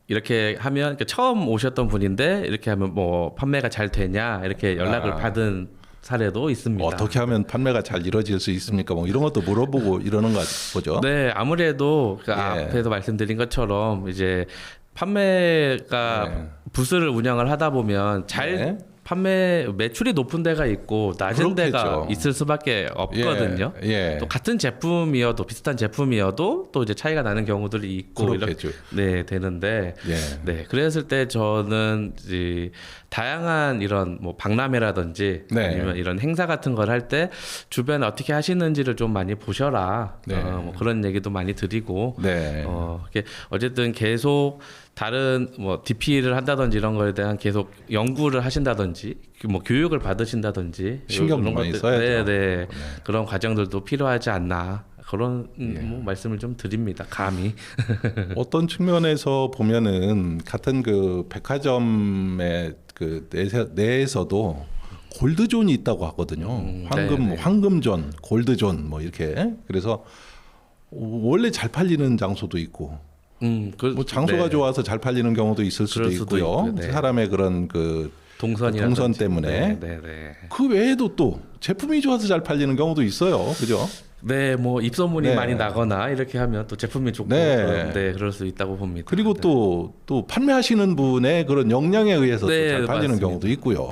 이렇게 하면 그러니까 처음 오셨던 분인데 이렇게 하면 뭐 판매가 잘 되냐 이렇게 연락을 받은 사례도 있습니다. 어떻게 하면 판매가 잘 이루어질 수 있습니까? 뭐 이런 것도 물어보고 이러는 거 보죠. 네, 아무래도 그 앞에서 말씀드린 것처럼 이제 판매가 부스를 운영을 하다 보면 잘 판매 매출이 높은 데가 있고 낮은 그렇겠죠. 데가 있을 수밖에 없거든요. 또 같은 제품이어도 비슷한 제품이어도 또 이제 차이가 나는 경우들이 있고 그렇겠죠. 이렇게 되는데 네, 그랬을 때 저는 이제 다양한 이런 뭐 박람회라든지 아니면 이런 행사 같은 걸 할 때 주변에 어떻게 하시는지를 좀 많이 보셔라. 뭐 그런 얘기도 많이 드리고 이렇게 어쨌든 계속 다른 뭐 DP를 한다든지 이런 거에 대한 계속 연구를 하신다든지 뭐 교육을 받으신다든지 신경도 많이 써야죠. 그런 과정들도 필요하지 않나 그런 뭐 말씀을 좀 드립니다. 감히 어떤 측면에서 보면은 같은 그 백화점의 그 내에서도 골드존이 있다고 하거든요. 황금존, 골드존 뭐 이렇게. 그래서 원래 잘 팔리는 장소도 있고 뭐 장소가 좋아서 잘 팔리는 경우도 있을 수도 있고요. 사람의 그런 그 동선 때문에 그 외에도 또 제품이 좋아서 잘 팔리는 경우도 있어요. 그죠? 네, 뭐 입소문이 많이 나거나 이렇게 하면 또 제품이 좋고 그럴 수 있다고 봅니다. 그리고 또 판매하시는 분의 그런 역량에 의해서 또 잘 팔리는 맞습니다. 경우도 있고요.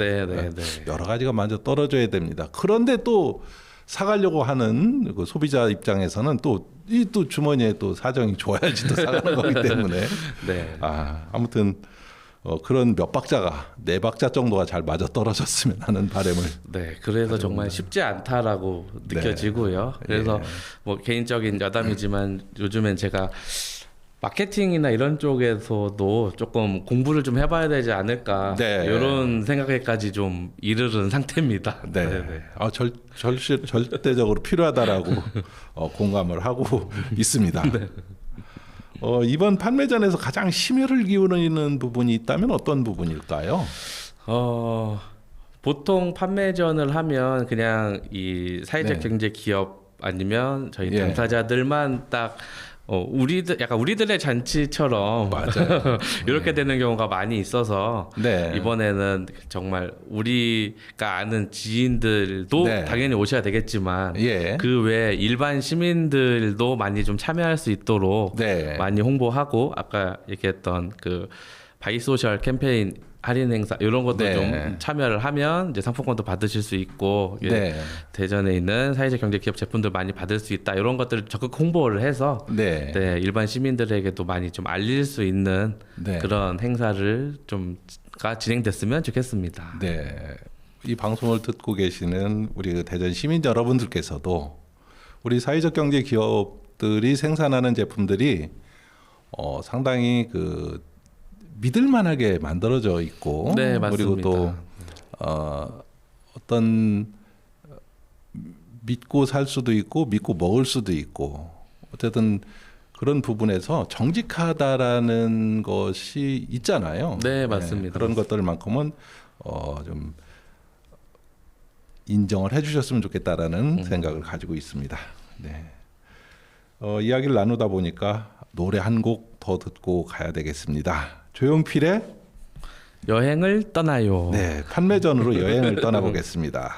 여러 가지가 먼저 떨어져야 됩니다. 그런데 또 사가려고 하는 그 소비자 입장에서는 또 주머니에 또 사정이 좋아야지 또 사가는 거기 때문에 아무튼 그런 몇 박자가 4박자 정도가 잘 맞아 떨어졌으면 하는 바람을 그래서 정말 쉽지 않다라고 느껴지고요. 그래서 뭐 개인적인 여담이지만 요즘엔 제가 마케팅이나 이런 쪽에서도 조금 공부를 좀 해봐야 되지 않을까 이런 생각에까지 좀 이르는 상태입니다. 절대적으로 필요하다라고 공감을 하고 있습니다. 이번 판매전에서 가장 심혈을 기울이는 부분이 있다면 어떤 부분일까요? 보통 판매전을 하면 그냥 이 사회적 경제 기업 아니면 저희 당사자들만 딱 우리들의 잔치처럼 이렇게 되는 경우가 많이 있어서 이번에는 정말 우리가 아는 지인들도 당연히 오셔야 되겠지만 그 외에 일반 시민들도 많이 좀 참여할 수 있도록 많이 홍보하고 아까 얘기했던 그 바이소셜 캠페인 할인 행사 이런 것도 좀 참여를 하면 이제 상품권도 받으실 수 있고 대전에 있는 사회적 경제 기업 제품들 많이 받을 수 있다 이런 것들을 적극 홍보를 해서 일반 시민들에게도 많이 좀 알릴 수 있는 그런 행사를 좀가 진행됐으면 좋겠습니다. 이 방송을 듣고 계시는 우리 대전 시민 여러분들께서도 우리 사회적 경제 기업들이 생산하는 제품들이 상당히 그 믿을만하게 만들어져 있고 그리고 또 어떤 믿고 살 수도 있고 믿고 먹을 수도 있고 어쨌든 그런 부분에서 정직하다라는 것이 있잖아요. 맞습니다. 그런 것들만큼은 좀 인정을 해주셨으면 좋겠다라는 생각을 가지고 있습니다. 이야기를 나누다 보니까 노래 한 곡 더 듣고 가야 되겠습니다. 조용필의 여행을 떠나요. 네, 판매전으로 여행을 떠나보겠습니다.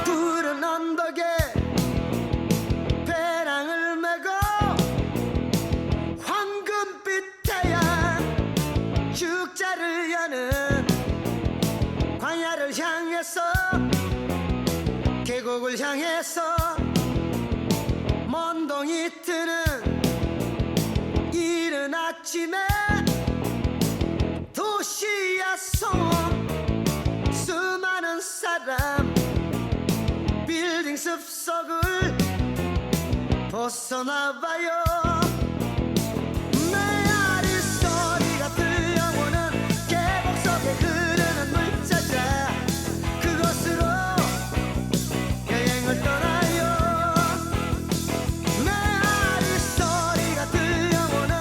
푸른 언덕에 배낭을 메고 황금빛 태양 축제를 여는 광야를 향해서 계곡을 향해서 먼동이 트는 이른 아침에 도시야 소음 수많은 사람 빌딩 숲속을 벗어나봐요. 메아리 소리가 들려오는 계곡 속에 흐르는 물 찾아 그곳으로 여행을 떠나요. 메아리 소리가 들려오는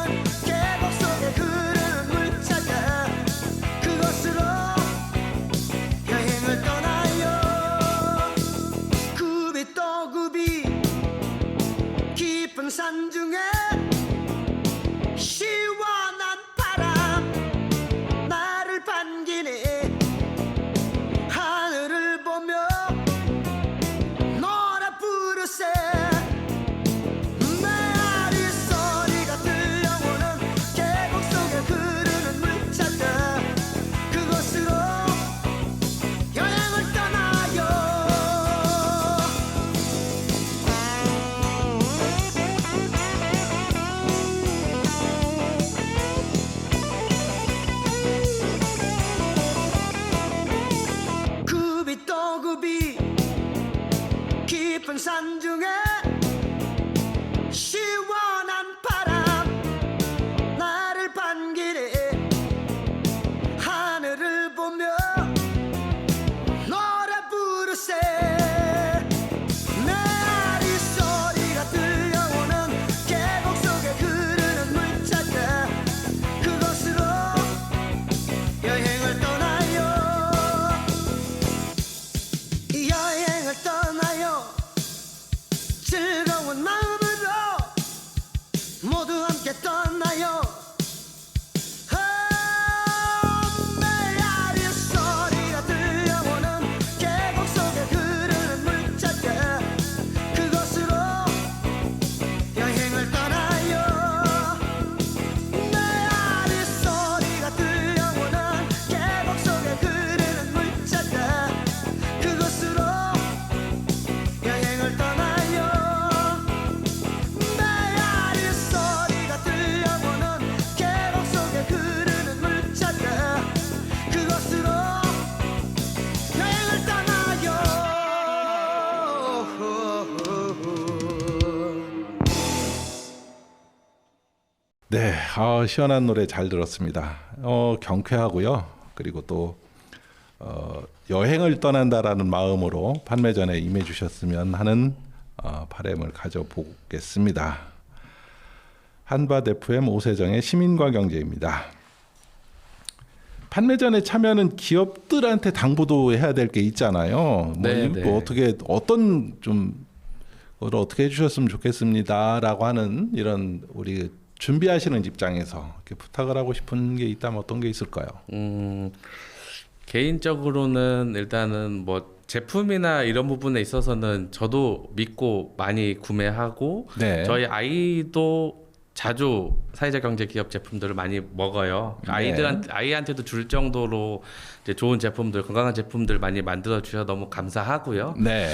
계곡 속에 흐르는 물 찾아 그곳으로 여행을 떠나요. 굽이 또 굽이 깊은 산 중에 시원한 바람 나를 반기네. 하늘을 보며 노래 부르세. 메아리 소리가 들려오는 계곡 속에 흐르는 물 찾아 그곳으로 여행을 떠나요. 굽이 또 굽이 깊은 산 중에 시원한 바람 나를 반기네. 하늘을 보며 노래 부르세. 메아리 소리가 들려오는 계곡 속에 흐르는 물 찾아 그곳으로 여행을 떠나요. 여행을 떠나요. 즐거운 마음으로 모두 함께 떠나요. 메아리 소리가 들려오는 계곡 속에 흐르는 물 찾아 그곳으로 여행을 떠나요. 메아리 소리가 들려오는 계곡 속에 흐르는 물 찾아 그곳으로 여행을 떠나요. 메아리 소리가 들려오는 계곡 속에 흐르는 물 찾아 그곳으로 여행을 떠나요. 네, 시원한 노래 잘 들었습니다. 경쾌하고요. 그리고 또 여행을 떠난다라는 마음으로 판매전에 임해주셨으면 하는 바람을 가져보겠습니다. 한밭 FM 오세정의 시민과 경제입니다. 판매전에 참여하는 기업들한테 당부도 해야 될 게 있잖아요. 네, 이거 네. 어떤 좀 그걸 어떻게 해주셨으면 좋겠습니다라고 하는 이런 우리 준비하시는 입장에서 이렇게 부탁을 하고 싶은 게 있다면 어떤 게 있을까요? 개인적으로는 일단은 뭐 제품이나 이런 부분에 있어서는 저도 믿고 많이 구매하고 네. 저희 아이도 자주 사회적 경제 기업 제품들을 많이 먹어요. 네. 아이한테도 줄 정도로 이제 좋은 제품들, 건강한 제품들 많이 만들어 주셔서 너무 감사하고요. 네.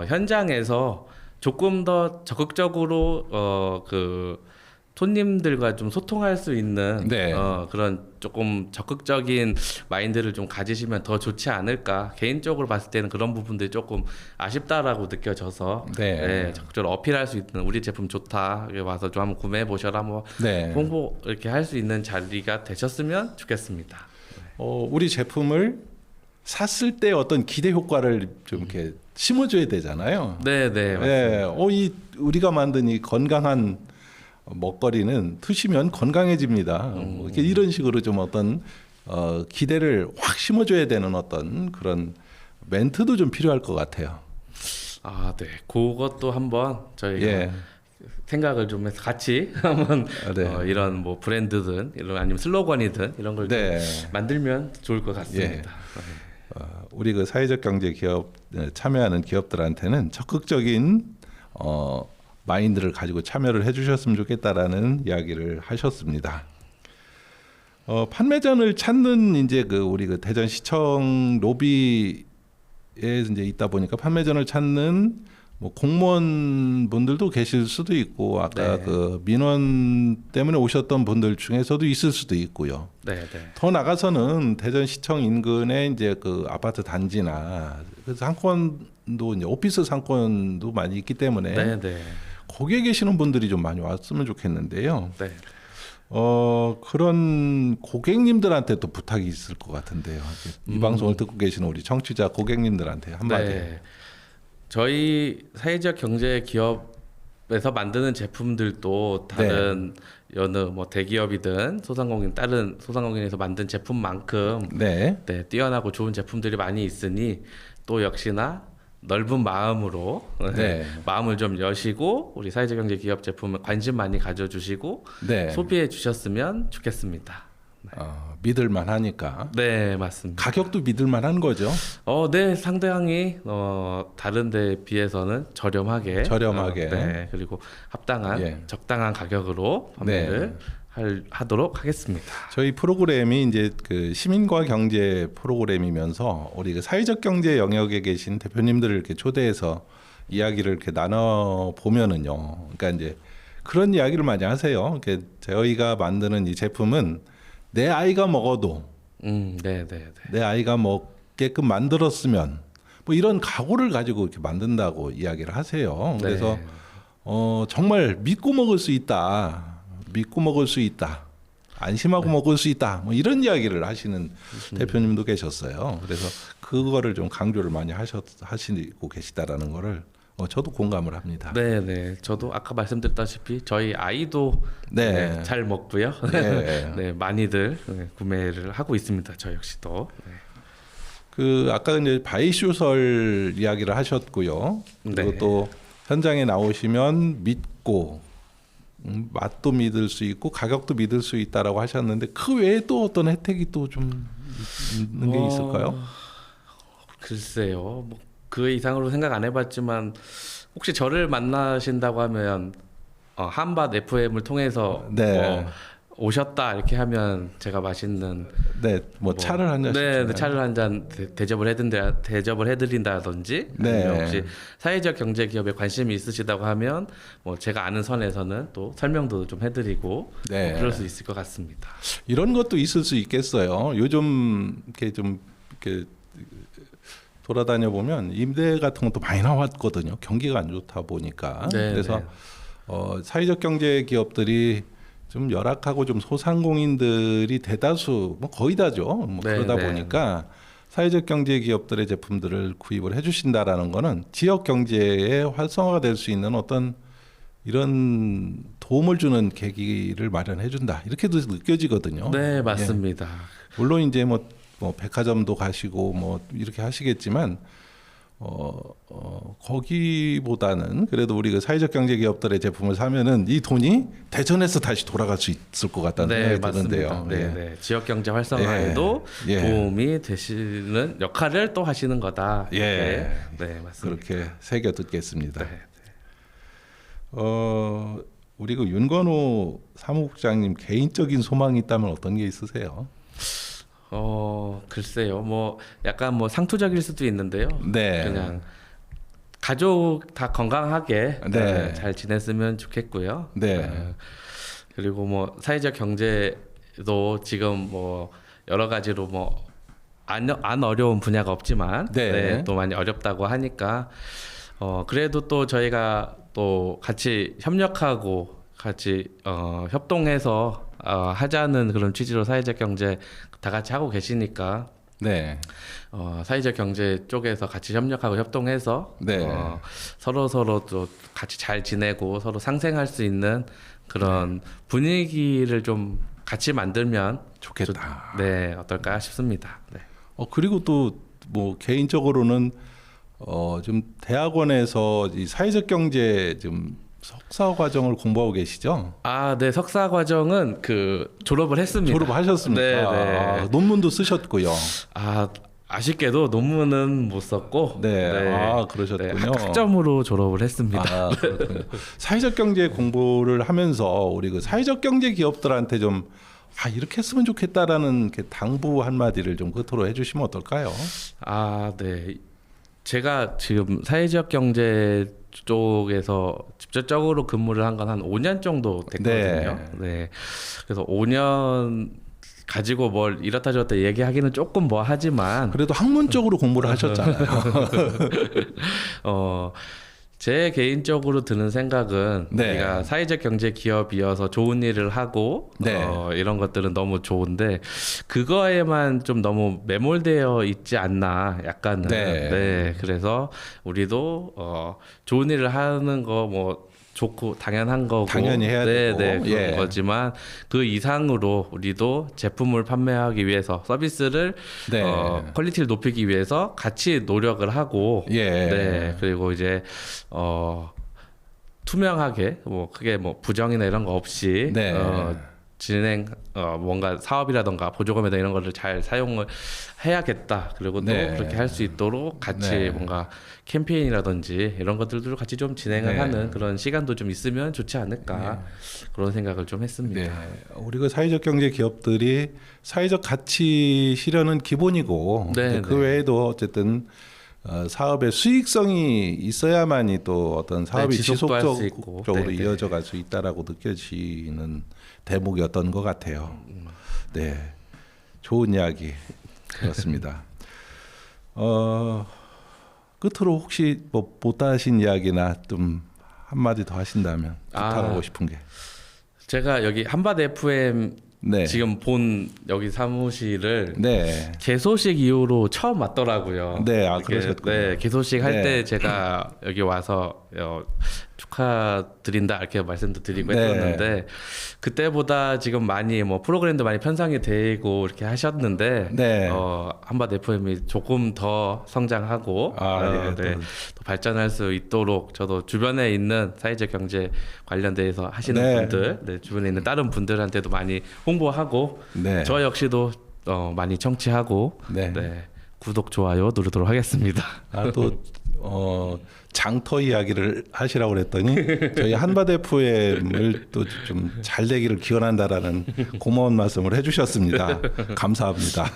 현장에서 조금 더 적극적으로 그 손님들과 좀 소통할 수 있는 네. 그런 조금 적극적인 마인드를 좀 가지시면 더 좋지 않을까. 개인적으로 봤을 때는 그런 부분들이 조금 아쉽다라고 느껴져서 네. 적극적으로 어필할 수 있는 우리 제품 좋다. 여기 와서 좀 한번 구매해 보셔라. 뭐 네. 홍보 이렇게 할 수 있는 자리가 되셨으면 좋겠습니다. 우리 제품을 샀을 때 어떤 기대 효과를 좀 이렇게 심어줘야 되잖아요. 네, 네. 네. 이 우리가 만든 이 건강한 먹거리는 드시면 건강해집니다. 뭐 이렇게 이런 식으로 좀 어떤 기대를 확 심어줘야 되는 어떤 그런 멘트도 좀 필요할 것 같아요. 아, 네. 그것도 한번 저희가 예. 생각을 좀 해서 같이 한번 네. 이런 뭐 브랜드든 이런 아니면 슬로건이든 이런 걸 좀 네. 만들면 좋을 것 같습니다. 예. 우리 그 사회적 경제 기업 참여하는 기업들한테는 적극적인 마인드를 가지고 참여를 해주셨으면 좋겠다라는 이야기를 하셨습니다. 판매전을 찾는 이제 그 우리 그 대전시청 로비에 이제 있다 보니까 판매전을 찾는 뭐 공무원 분들도 계실 수도 있고 아까 네. 그 민원 때문에 오셨던 분들 중에서도 있을 수도 있고요. 네, 네. 더 나가서는 대전시청 인근에 이제 그 아파트 단지나 그 상권도 이제 오피스 상권도 많이 있기 때문에 네, 네. 거기에 계시는 분들이 좀 많이 왔으면 좋겠는데요. 네. 그런 고객님들한테 또 부탁이 있을 것 같은데요. 이 방송을 듣고 계시는 우리 청취자 고객님들한테 한마디. 네. 저희 사회적 경제 기업에서 만드는 제품들도 다른 여느 뭐 대기업이든 소상공인 다른 소상공인에서 만든 제품만큼 네. 네, 뛰어나고 좋은 제품들이 많이 있으니 또 역시나 넓은 마음으로 네. 마음을 좀 여시고 우리 사회적 경제 기업 제품에 관심 많이 가져주시고 네. 소비해 주셨으면 좋겠습니다. 믿을만 하니까. 네, 맞습니다. 가격도 믿을만한 거죠. 네, 상당히 다른 데 비해서는 저렴하게, 네, 그리고 합당한, 예. 적당한 가격으로 판매를 하도록 하겠습니다. 저희 프로그램이 이제 그 시민과 경제 프로그램이면서 우리 그 사회적 경제 영역에 계신 대표님들을 이렇게 초대해서 이야기를 이렇게 나눠 보면은요. 그러니까 이제 그런 이야기를 많이 하세요. 이렇게 저희가 만드는 이 제품은 내 아이가 먹어도 네, 네, 네. 내 아이가 먹게끔 만들었으면 뭐 이런 각오를 가지고 이렇게 만든다고 이야기를 하세요. 그래서 네. 정말 믿고 먹을 수 있다. 믿고 먹을 수 있다. 안심하고 먹을 수 있다. 뭐 이런 이야기를 하시는 대표님도 계셨어요. 그래서 그거를 좀 강조를 많이 하시고 계시다라는 거를 저도 공감을 합니다. 네, 네. 저도 아까 말씀드렸다시피 저희 아이도 네. 네, 잘 먹고요. 네. 네, 많이들 구매를 하고 있습니다. 저 역시도. 네. 그 아까 이제 바이쇼설 이야기를 하셨고요. 그리고 네. 또 현장에 나오시면 믿고 맛도 믿을 수 있고 가격도 믿을 수 있다라고 하셨는데 그 외에 또 어떤 혜택이 또 좀 있는 게 있을까요? 글쎄요. 뭐 그 이상으로 생각 안 해봤지만 혹시 저를 만나신다고 하면 한밭 FM을 통해서 네. 오셨다 이렇게 하면 제가 맛있는 네, 뭐 차를 한 잔. 네, 네, 차를 한 잔 대접을 해드린다든지 네. 아니면 혹시 사회적 경제 기업에 관심이 있으시다고 하면 뭐 제가 아는 선에서는 또 설명도 좀 해드리고 네. 그럴 수 있을 것 같습니다. 이런 것도 있을 수 있겠어요. 요즘 이렇게 좀 이렇게 돌아다녀 보면 임대 같은 것도 많이 나왔거든요. 경기가 안 좋다 보니까. 네, 그래서 네. 사회적 경제 기업들이 좀 열악하고 좀 소상공인들이 대다수 뭐 거의 다죠. 뭐 네, 그러다 네. 보니까 사회적 경제 기업들의 제품들을 구입을 해주신다라는 거는 지역 경제의 활성화가 될 수 있는 어떤 이런 도움을 주는 계기를 마련해 준다 이렇게도 느껴지거든요. 네, 맞습니다. 물론 이제 뭐 백화점도 가시고 뭐 이렇게 하시겠지만 거기보다는 그래도 우리 그 사회적 경제 기업들의 제품을 사면은 이 돈이 대전에서 다시 돌아갈 수 있을 것 같다는 네, 생각이 드는데요. 맞습니다. 네, 예. 네. 지역 경제 활성화에도 예. 도움이 되시는 역할을 또 하시는 거다. 예. 네, 네, 맞습니다. 그렇게 새겨 듣겠습니다. 네. 우리 그 윤건호 사무국장님 개인적인 소망이 있다면 어떤 게 있으세요? 글쎄요. 뭐 약간 뭐 상투적일 수도 있는데요. 네. 그냥 가족 다 건강하게 네. 잘 지냈으면 좋겠고요. 네. 그리고 뭐 사회적 경제도 지금 뭐 여러 가지로 뭐 안 어려운 분야가 없지만 네. 또 많이 어렵다고 하니까 그래도 또 저희가 또 같이 협력하고 같이 협동해서 하자는 그런 취지로 사회적 경제 다 같이 하고 계시니까 네. 사회적 경제 쪽에서 같이 협력하고 협동해서 네. 서로 또 같이 잘 지내고 서로 상생할 수 있는 그런 분위기를 좀 같이 만들면 좋겠다. 네, 어떨까 싶습니다. 네. 그리고 또 뭐 개인적으로는 좀 대학원에서 이 사회적 경제 좀 석사 과정을 공부하고 계시죠? 아, 네, 석사 과정은 그 졸업을 했습니다. 졸업하셨습니까? 네, 네. 아, 논문도 쓰셨고요. 아쉽게도 논문은 못 썼고, 네, 그러셨군요. 네, 학점으로 졸업을 했습니다. 아, 그렇군요. 사회적 경제 공부를 하면서 우리 그 사회적 경제 기업들한테 좀 이렇게 했으면 좋겠다라는 이렇게 당부 한마디를 좀 끝으로 해주시면 어떨까요? 아, 네. 제가 지금 사회적 경제 쪽에서 직접적으로 근무를 한 건 한 5년 정도 됐거든요. 네. 그래서 5년 가지고 뭘 이렇다 저렇다 얘기하기는 조금 뭐 하지만 그래도 학문적으로 공부를 하셨잖아요. 제 개인적으로 드는 생각은 네. 우리가 사회적 경제 기업이어서 좋은 일을 하고 네. 이런 것들은 너무 좋은데 그거에만 좀 너무 매몰되어 있지 않나 약간은 네. 그래서 우리도 좋은 일을 하는 거 뭐 좋고 당연한 거고 당연히 해야 되고 그런 거지만 그 이상으로 우리도 제품을 판매하기 위해서 서비스를 퀄리티를 높이기 위해서 같이 노력을 하고 네 그리고 이제 투명하게 뭐 크게 뭐 부정이나 이런 거 없이 진행 뭔가 사업이라던가 보조금이나 이런 거를 잘 사용을 해야겠다. 그리고 또 그렇게 할 수 있도록 같이 뭔가 캠페인이라든지 이런 것들도 같이 좀 진행을 하는 그런 시간도 좀 있으면 좋지 않을까 그런 생각을 좀 했습니다. 네. 우리 그 사회적 경제 기업들이 사회적 가치 실현은 기본이고 그 외에도 어쨌든 사업의 수익성이 있어야만이 또 어떤 사업이 지속적으로 이어져 갈 수 있다라고 느껴지는 대목이었던 것 같아요. 네, 좋은 이야기 그렇습니다. 끝으로 혹시 뭐 못하신 이야기나 좀 한마디 더 하신다면 부탁하고 싶은 게. 제가 여기 한밭 FM 지금 본 여기 사무실을 개소식 이후로 처음 왔더라고요. 네, 그러셨군요. 네, 개소식 할 때 제가 여기 와서 축하드린다 이렇게 말씀도 드리고 했었는데 그때보다 지금 많이 뭐 프로그램도 많이 편성이 되고 이렇게 하셨는데 한밭 FM이 조금 더 성장하고 또 발전할 수 있도록 저도 주변에 있는 사회적 경제 관련돼서 하시는 분들, 주변에 있는 다른 분들한테도 많이 홍보하고 저 역시도 많이 청취하고 구독 좋아요 누르도록 하겠습니다. 또 장터 이야기를 하시라고 그랬더니 저희 한밭 FM을 또 좀 잘 되기를 기원한다라는 고마운 말씀을 해주셨습니다. 감사합니다.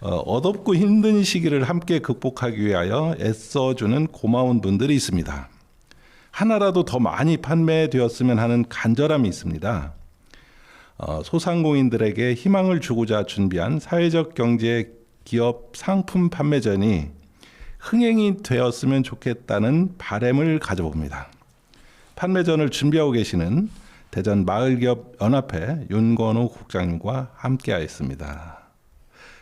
어렵고 힘든 시기를 함께 극복하기 위하여 애써주는 고마운 분들이 있습니다. 하나라도 더 많이 판매되었으면 하는 간절함이 있습니다. 소상공인들에게 희망을 주고자 준비한 사회적 경제 기업 상품 판매전이 흥행이 되었으면 좋겠다는 바람을 가져봅니다. 판매전을 준비하고 계시는 대전 마을기업 연합회 윤건우 국장님과 함께하였습니다.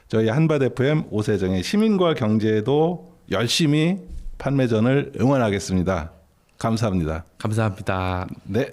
저희 한밭 FM 오세정의 시민과 경제도 열심히 판매전을 응원하겠습니다. 감사합니다. 감사합니다. 네.